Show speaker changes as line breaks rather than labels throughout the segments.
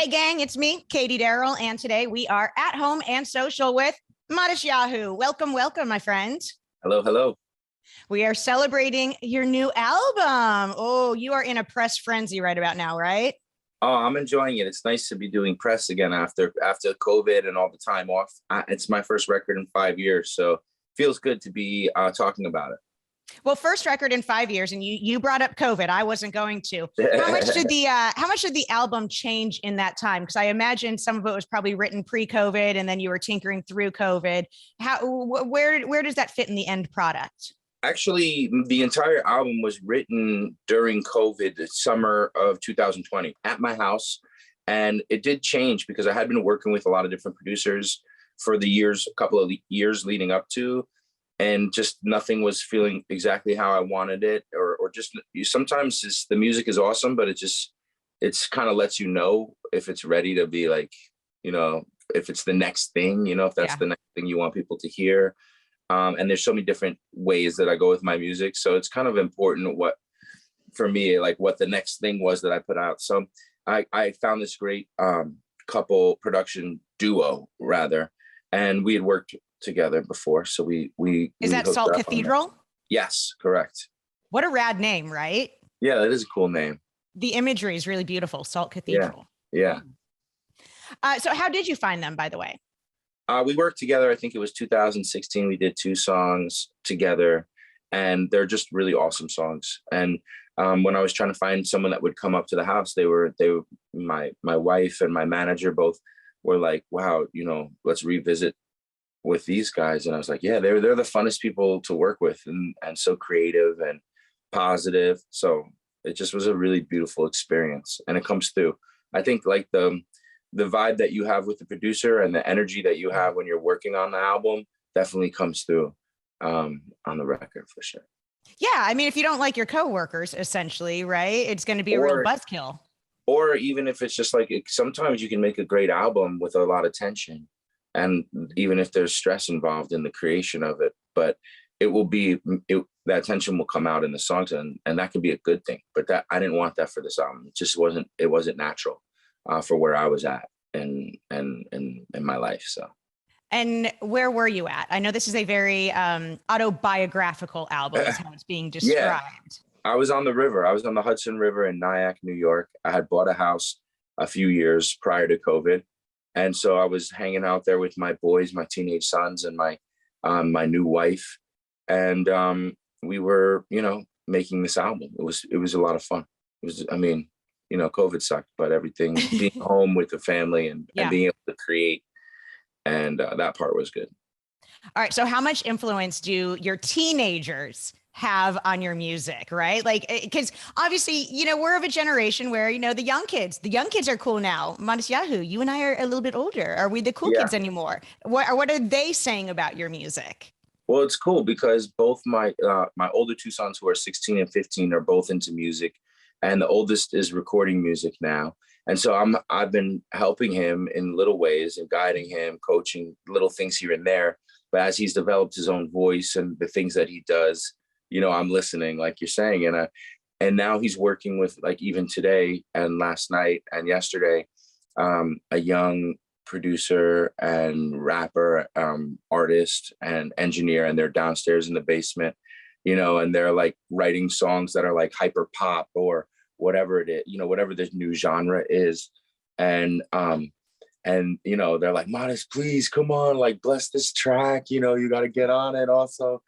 Hey gang, it's me, Katie Daryl, and today we are at home and social with Matisyahu. Welcome, welcome, my friend.
Hello, hello.
We are celebrating your new album. Oh, you are in a press frenzy right about now, right?
Oh, I'm enjoying it. It's nice to be doing press again after COVID and all the time off. It's my first record in 5 years, so it feels good to be talking about it.
Well, first record in 5 years, and you brought up COVID. I wasn't going to. How much did the album change in that time? Because I imagine some of it was probably written pre-COVID, and then you were tinkering through COVID. Where does that fit in the end product?
Actually, the entire album was written during COVID, the summer of 2020, at my house, and it did change because I had been working with a lot of different producers for a couple of years leading up to. And just nothing was feeling exactly how I wanted it, or just sometimes the music is awesome, but it's kind of lets you know if it's ready to be like, if it's the next thing, if that's the next thing you want people to hear. And there's so many different ways that I go with my music. So it's kind of important what the next thing was that I put out. So I found this great couple production duo rather, and we had worked together before, so we
is that Salt Cathedral?
Yes, correct.
What a rad name, right?
Yeah, that is a cool name.
The imagery is really beautiful. Salt Cathedral.
Yeah.
So how did you find them, by the way?
We worked together. I think it was 2016. We did 2 songs together, and they're just really awesome songs. And when I was trying to find someone that would come up to the house, they were my wife and my manager both were like, wow, let's revisit with these guys. And I was like, yeah, they're the funnest people to work with, and so creative and positive. So it just was a really beautiful experience, and it comes through. I think like the vibe that you have with the producer and the energy that you have when you're working on the album definitely comes through on the record for sure.
Yeah, I mean, if you don't like your coworkers, essentially, right, it's going to be a real buzzkill.
Or even if it's just like, sometimes you can make a great album with a lot of tension, and even if there's stress involved in the creation of it, but that tension will come out in the songs, and that can be a good thing. But that I didn't want that for this album. It just wasn't natural for where I was at in my life. So.
And where were you at? I know this is a very autobiographical album, is how it's being described.
Yeah. I was on the river. I was on the Hudson River in Nyack, New York. I had bought a house a few years prior to COVID. And so I was hanging out there with my boys, my teenage sons, and my new wife. And we were, making this album. It was a lot of fun. COVID sucked, but everything, being home with the family and being able to create, and that part was good.
All right. So how much influence do your teenagers have on your music, right? Like, because obviously, we're of a generation where, the young kids are cool now. Matisyahu, you and I are a little bit older. Are we the cool kids anymore? What are they saying about your music?
Well, it's cool because both my older 2 sons, who are 16 and 15, are both into music, and the oldest is recording music now. And so I've been helping him in little ways and guiding him, coaching little things here and there. But as he's developed his own voice and the things that he does, I'm listening, like you're saying. And now he's working with, like, even today and last night and yesterday, a young producer and rapper, artist and engineer, and they're downstairs in the basement, and they're like writing songs that are like hyper pop or whatever it is, whatever this new genre is. And they're like, Modest, please come on, like, bless this track, you got to get on it also.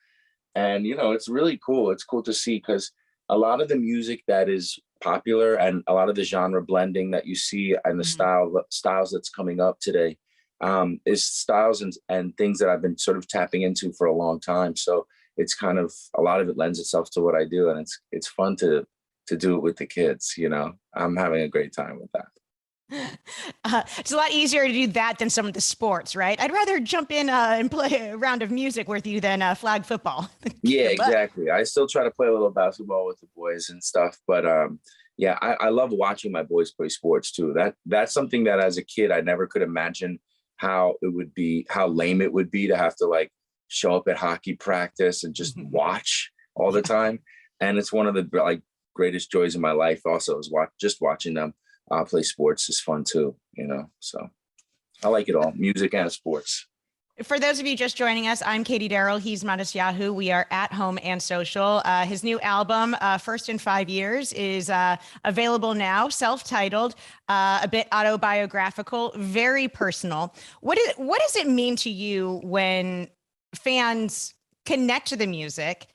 And, it's really cool. It's cool to see, because a lot of the music that is popular and a lot of the genre blending that you see and the styles that's coming up today is styles and things that I've been sort of tapping into for a long time. So it's kind of, a lot of it lends itself to what I do. And it's fun to do it with the kids. I'm having a great time with that.
It's a lot easier to do that than some of the sports, right? I'd rather jump in and play a round of music with you than flag football.
Yeah, exactly. I still try to play a little basketball with the boys and stuff, but I love watching my boys play sports too. That's something that as a kid I never could imagine how lame it would be to have to like show up at hockey practice and just watch all the time. And it's one of the greatest joys of my life also, is watching them play sports is fun too, you know, so I like it all, music and sports.
For those of you just joining us, I'm Katie Daryl. He's Matisyahu. We are at home and social. His new album, First in 5 Years, is available now, self-titled, a bit autobiographical, very personal. What does it mean to you when fans connect to the music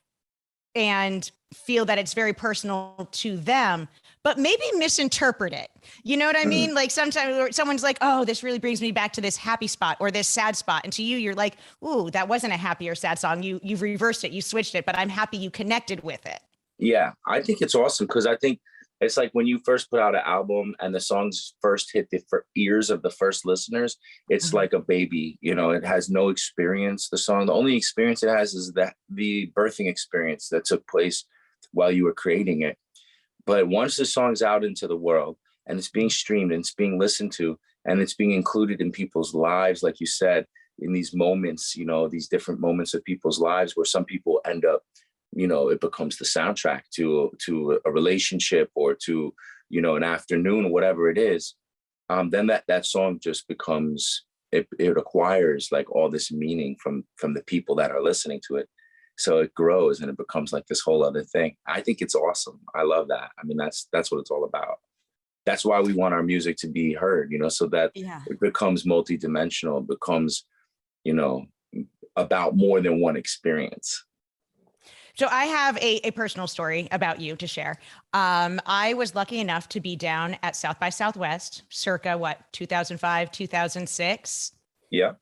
and feel that it's very personal to them, but maybe misinterpret it? You know what I mean? Like sometimes someone's like, oh, this really brings me back to this happy spot or this sad spot. And to you, you're like, ooh, that wasn't a happy or sad song. You've reversed it, you switched it, but I'm happy you connected with it.
Yeah, I think it's awesome because I think it's like when you first put out an album and the songs first hit the ears of the first listeners, it's like a baby, you know, it has no experience. The only experience it has is the birthing experience that took place while you were creating it. But once the song's out into the world and it's being streamed and it's being listened to and it's being included in people's lives, like you said, in these moments, you know, these different moments of people's lives where some people end up, you know, it becomes the soundtrack to a relationship or to, you know, an afternoon or whatever it is, then that song just becomes, it acquires like all this meaning from the people that are listening to it. So it grows and it becomes like this whole other thing. I think it's awesome. I love that. I mean, that's what it's all about. That's why we want our music to be heard, you know, so that it becomes multidimensional, it becomes, you know, about more than one experience.
So I have a personal story about you to share. I was lucky enough to be down at South by Southwest, circa 2005, 2006.
Yeah.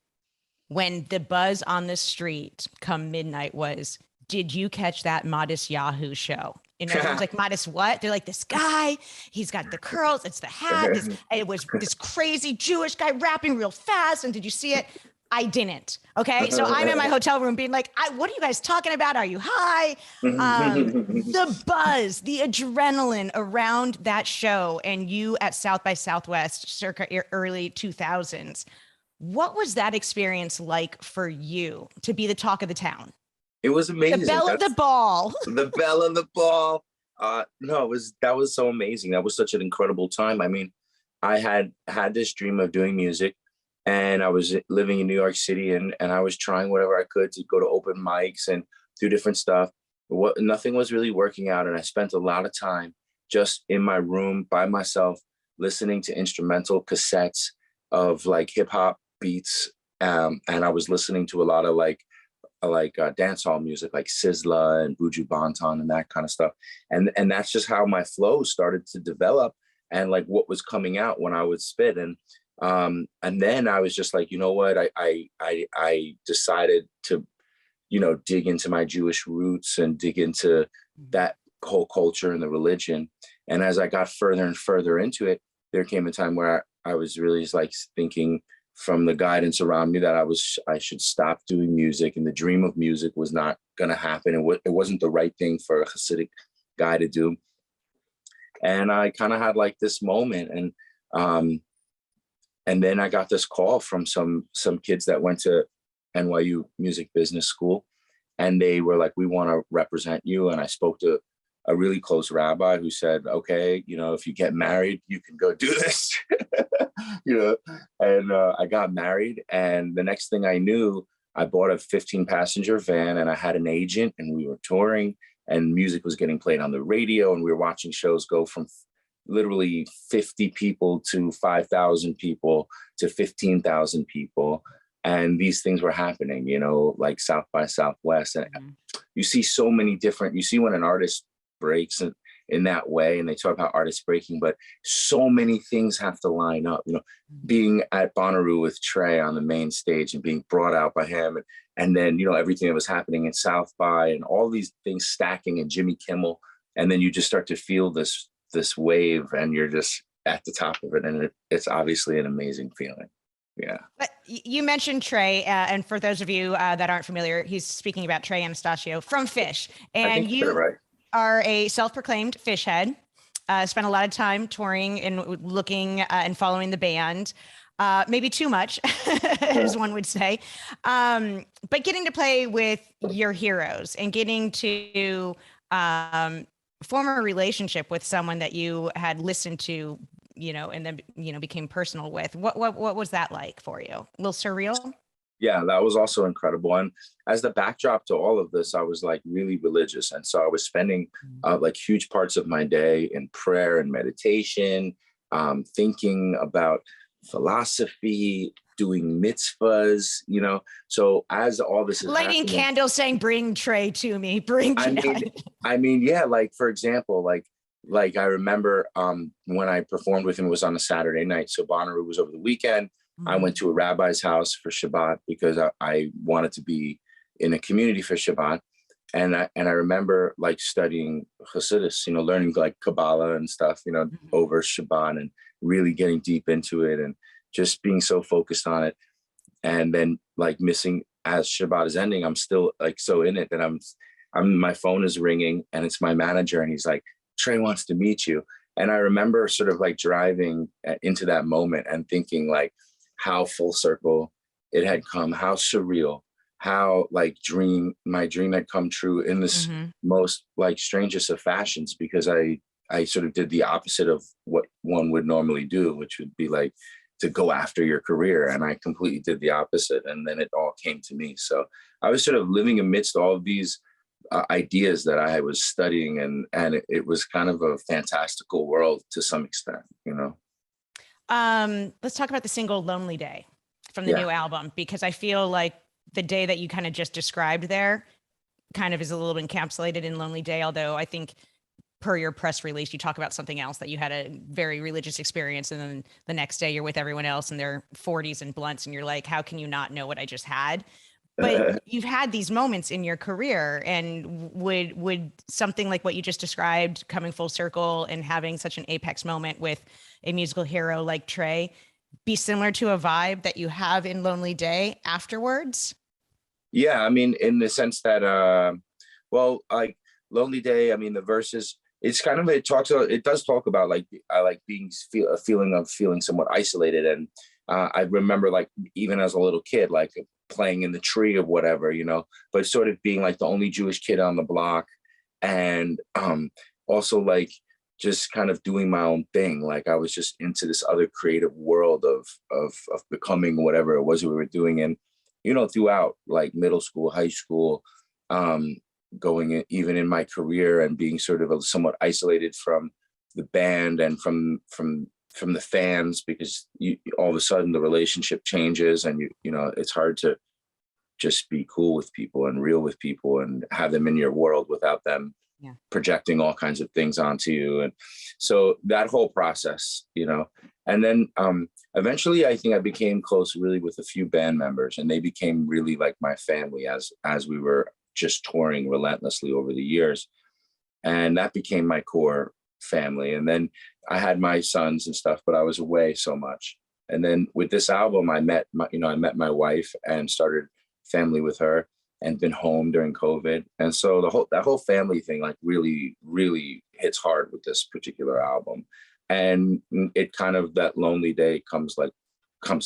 When the buzz on the street come midnight was, did you catch that Matisyahu show? And everyone's like, Matis what? They're like, this guy, he's got the curls, it's the hat. It was this crazy Jewish guy rapping real fast. And did you see it? I didn't. Okay. So I'm in my hotel room being like, what are you guys talking about? Are you high? The buzz, the adrenaline around that show and you at South by Southwest circa early 2000s. What was that experience like for you to be the talk of the town?
It was amazing.
The belle of the ball.
The belle of the ball. No, that was so amazing. That was such an incredible time. I mean, I had this dream of doing music and I was living in New York City and I was trying whatever I could to go to open mics and do different stuff. Nothing was really working out. And I spent a lot of time just in my room by myself, listening to instrumental cassettes of like hip hop beats. And I was listening to a lot of like dancehall music, like Sizzla and Buju Banton and that kind of stuff. And that's just how my flow started to develop and like what was coming out when I would spit. And then I was just like, you know what, I decided to, you know, dig into my Jewish roots and dig into that whole culture and the religion. And as I got further and further into it, there came a time where I was really just like thinking from the guidance around me that I should stop doing music, and the dream of music was not going to happen. It wasn't the right thing for a Hasidic guy to do. And I kind of had like this moment, and then I got this call from some kids that went to NYU Music Business School, and they were like, we want to represent you. And I spoke to a really close rabbi who said, okay, you know, if you get married, you can go do this, you know, and I got married. And the next thing I knew, I bought a 15-passenger van and I had an agent and we were touring and music was getting played on the radio and we were watching shows go from literally 50 people to 5,000 people to 15,000 people. And these things were happening, you know, like South by Southwest. And you see so many different, you see when an artist breaks in that way, and they talk about artists breaking, but so many things have to line up, you know, being at Bonnaroo with Trey on the main stage and being brought out by him. And then, you know, everything that was happening in South by and all these things stacking and Jimmy Kimmel. And then you just start to feel this wave and you're just at the top of it. And it's obviously an amazing feeling. Yeah.
But you mentioned Trey, and for those of you that aren't familiar, he's speaking about Trey Anastasio from Fish. And you are a self-proclaimed Fish head, spent a lot of time touring and looking and following the band, maybe too much, as one would say. But getting to play with your heroes and getting to form a relationship with someone that you had listened to and then, became personal with. What was that like for you? A little surreal?
Yeah, that was also incredible. And as the backdrop to all of this, I was like really religious. And so I was spending like huge parts of my day in prayer and meditation, thinking about philosophy, doing mitzvahs, So as all this is
lighting
happening,
candles, saying, "Bring Trey to me, bring."
Yeah, like for example, like I remember when I performed with him, it was on a Saturday night. So Bonnaroo was over the weekend. I went to a rabbi's house for Shabbat because I wanted to be in a community for Shabbat. And I remember like studying Hasidus, learning like Kabbalah and stuff, over Shabbat and really getting deep into it and just being so focused on it. And then like missing as Shabbat is ending, I'm still like so in it that my phone is ringing and it's my manager and he's like, "Trey wants to meet you." And I remember sort of like driving into that moment and thinking like how full circle it had come, how surreal, how like my dream had come true in this most like strangest of fashions, because I sort of did the opposite of what one would normally do, which would be like to go after your career. And I completely did the opposite. And then it all came to me. So I was sort of living amidst all of these ideas that I was studying, and it was kind of a fantastical world to some extent,
Let's talk about the single "Lonely Day" from the new album, because I feel like the day that you kind of just described there kind of is a little encapsulated in "Lonely Day," although I think per your press release, you talk about something else, that you had a very religious experience and then the next day you're with everyone else in their 40s and blunts and you're like, how can you not know what I just had? But you've had these moments in your career, and would something like what you just described, coming full circle and having such an apex moment with a musical hero like Trey, be similar to a vibe that you have in "Lonely Day" afterwards?
Yeah, I mean, in the sense that, like "Lonely Day," I mean, the verses, it's kind of, it does talk about like, I like a feeling of feeling somewhat isolated. And I remember like, even as a little kid, like playing in the tree or whatever, but sort of being like the only Jewish kid on the block. And also like just kind of doing my own thing. Like I was just into this other creative world of becoming whatever it was we were doing. And, throughout like middle school, high school, going in, even in my career, and being sort of somewhat isolated from the band and from the fans, because all of a sudden the relationship changes and it's hard to just be cool with people and real with people and have them in your world without them projecting all kinds of things onto you. And so that whole process, and then eventually I think I became close really with a few band members, and they became really like my family as we were just touring relentlessly over the years. And that became my core family. And then I had my sons and stuff, but I was away so much. And then with this album, I met my wife and started family with her, and been home during COVID. And so that whole family thing like really, really hits hard with this particular album. And it kind of, that "Lonely Day" comes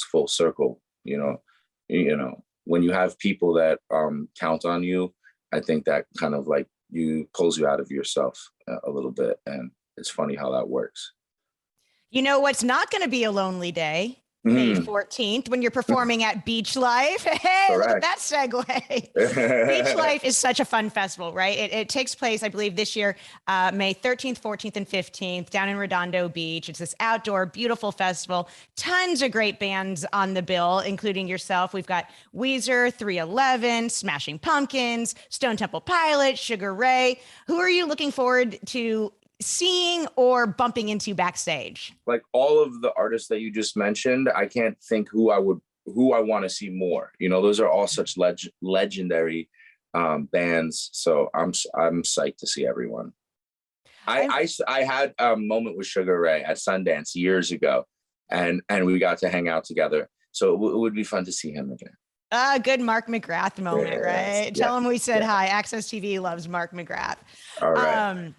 full circle, when you have people that count on you. I think that kind of like pulls you out of yourself a little bit. And it's funny how that works.
You know what's not going to be a lonely day? May 14th, when you're performing at BeachLife. Hey,
Correct.
Look at that segue. BeachLife is such a fun festival, right? It takes place, I believe, this year, May 13th, 14th, and 15th, down in Redondo Beach. It's this outdoor, beautiful festival. Tons of great bands on the bill, including yourself. We've got Weezer, 311, Smashing Pumpkins, Stone Temple Pilots, Sugar Ray. Who are you looking forward to seeing or bumping into backstage?
Like all of the artists that you just mentioned, I can't think who I want to see more. Those are all such legendary bands. So I'm psyched to see everyone. I had a moment with Sugar Ray at Sundance years ago, and we got to hang out together. So it would be fun to see him again.
Good Mark McGrath moment, right? Tell him we said hi. AXS TV loves Mark McGrath.
All right.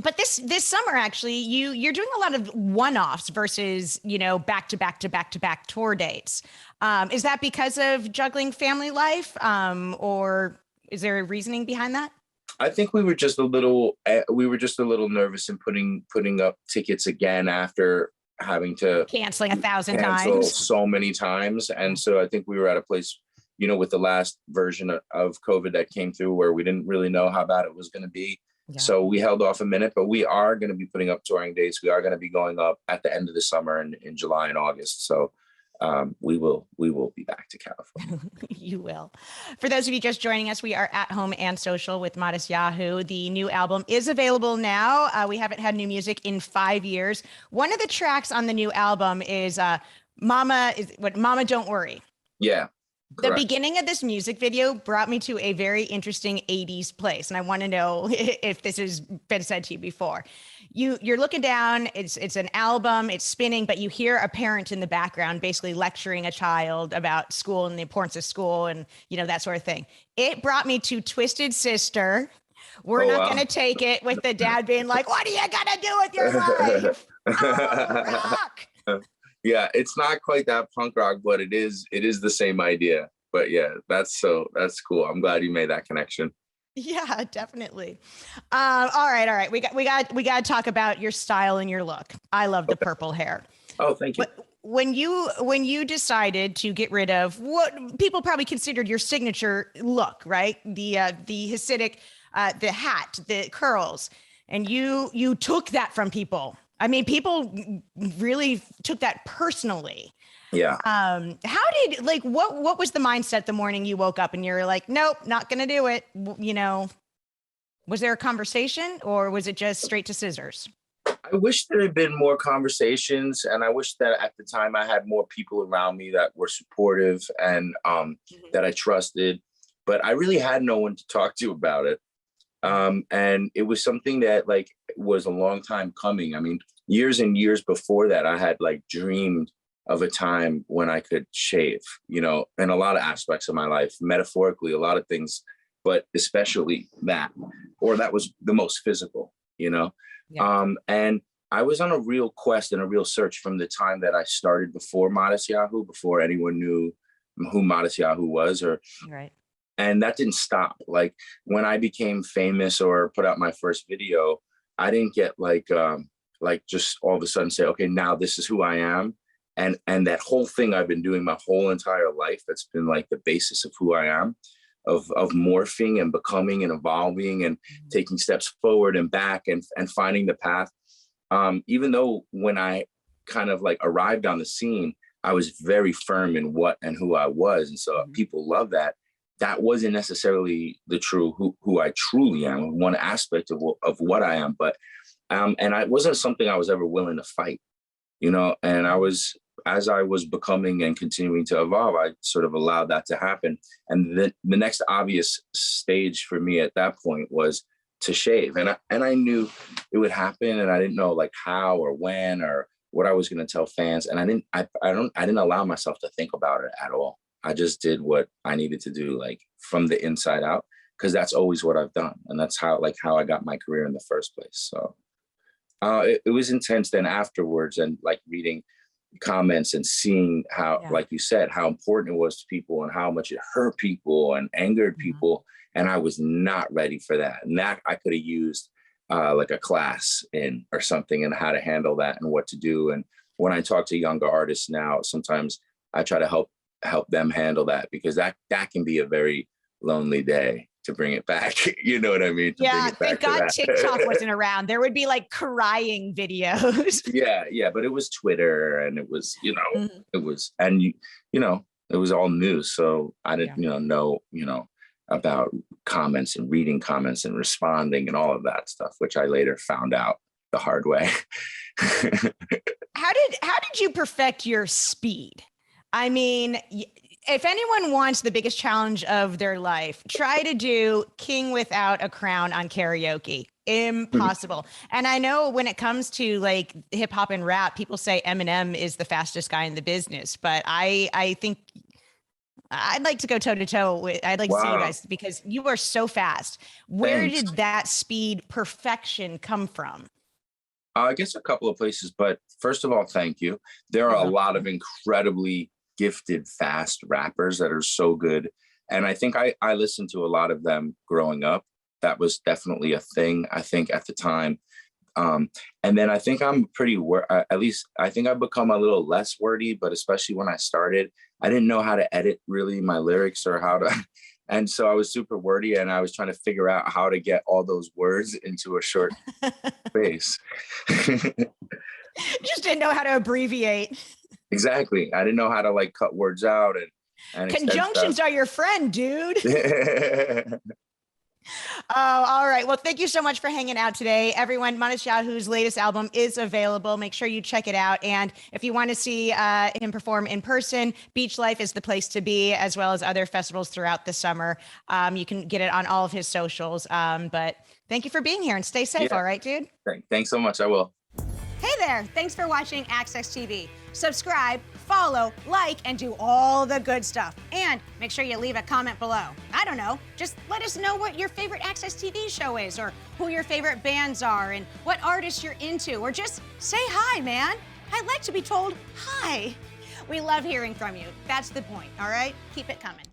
But this summer, actually, you're doing a lot of one-offs versus, back to back tour dates. Is that because of juggling family life, or is there a reasoning behind that?
I think we were just a little nervous in putting up tickets again after having to
canceling 1,000
cancel
times.
so many times. And so I think we were at a place, you know, with the last version of COVID that came through where we didn't really know how bad it was going to be. Yeah. So we held off a minute, but we are going to be putting up touring dates. We are going to be going up at the end of the summer in July and August. So we will be back to California.
You will. For those of you just joining us, we are at home and social with Matisyahu. The new album is available now. We haven't had new music in 5 years. One of the tracks on the new album is Mama Don't Worry.
Yeah.
Correct. The beginning of this music video brought me to a very interesting 80s place. And I want to know if this has been said to you before. You're looking down, it's an album, it's spinning, but you hear a parent in the background basically lecturing a child about school and the importance of school and, you know, that sort of thing. It brought me to Twisted Sister. We're not going to take it, with the dad being like, what are you going to do with your life? Rock.
Yeah, it's not quite that punk rock, but it is the same idea. But yeah, that's cool. I'm glad you made that connection.
Yeah, definitely. All right. We got to talk about your style and your look. I love the purple hair.
Oh, thank you.
But when you decided to get rid of what people probably considered your signature look, right? The Hasidic, the hat, the curls, and you took that from people. I mean, people really took that personally.
Yeah.
What was the mindset the morning you woke up and you're like, nope, not going to do it? You know, was there a conversation or was it just straight to scissors?
I wish there had been more conversations, and I wish that at the time I had more people around me that were supportive and that I trusted, but I really had no one to talk to about it. And it was something that was a long time coming. I mean, years and years before that, I had dreamed of a time when I could shave, you know, in a lot of aspects of my life, metaphorically, a lot of things, but especially that was the most physical, you know? Yeah. And I was on a real quest and a real search from the time that I started before Matisyahu, before anyone knew who Matisyahu was,
right.
And that didn't stop. Like when I became famous or put out my first video, I didn't get just all of a sudden say, okay, now this is who I am. And that whole thing I've been doing my whole entire life, that's been like the basis of who I am, of morphing and becoming and evolving and taking steps forward and back and finding the path. Even though when I kind of arrived on the scene, I was very firm in what and who I was. And so people love that. That wasn't necessarily the true who I truly am, one aspect of what I am. But and it wasn't something I was ever willing to fight, you know, and as I was becoming and continuing to evolve, I sort of allowed that to happen. And the next obvious stage for me at that point was to shave. And I knew it would happen, and I didn't know how or when or what I was going to tell fans. And I didn't allow myself to think about it at all. I just did what I needed to do, from the inside out, because that's always what I've done. And that's how I got my career in the first place. So it was intense then afterwards, and reading comments and seeing how, like you said, how important it was to people and how much it hurt people and angered people. And I was not ready for that. And that I could have used a class in or something, and how to handle that and what to do. And when I talk to younger artists now, sometimes I try to help them handle that, because that can be a very lonely day to bring it back. You know what I mean?
Yeah, thank God TikTok wasn't around. There would be crying videos.
Yeah, but it was Twitter, and it was, it was, and it was all news. So I didn't, know, about comments and reading comments and responding and all of that stuff, which I later found out the hard way.
How did you perfect your speed? I mean, if anyone wants the biggest challenge of their life, try to do King Without a Crown on karaoke. Impossible. And I know when it comes to hip hop and rap, people say Eminem is the fastest guy in the business, but I think I'd like to go toe to toe with, I'd like to see you guys, because you are so fast. Where did that speed perfection come from?
I guess a couple of places, but first of all, thank you. There are a lot of incredibly gifted, fast rappers that are so good. And I think I listened to a lot of them growing up. That was definitely a thing. I think at the time, And then I think I'm pretty, at least I think I've become a little less wordy, but especially when I started, I didn't know how to edit really my lyrics or how to, and so I was super wordy and I was trying to figure out how to get all those words into a short space.
You just didn't know how to abbreviate.
Exactly. I didn't know how to like cut words out and
conjunctions are your friend, dude. Oh, all right. Well, thank you so much for hanging out today. Everyone, Matisyahu's latest album is available. Make sure you check it out. And if you want to see him perform in person, BeachLife is the place to be, as well as other festivals throughout the summer. You can get it on all of his socials. But thank you for being here and stay safe.
Yeah.
All right, dude?
Thanks so much. I will.
Hey there. Thanks for watching AXS TV. Subscribe, follow, like, and do all the good stuff. And make sure you leave a comment below. I don't know, just let us know what your favorite AXS TV show is, or who your favorite bands are, and what artists you're into, or just say hi, man. I'd like to be told hi. We love hearing from you. That's the point, all right? Keep it coming.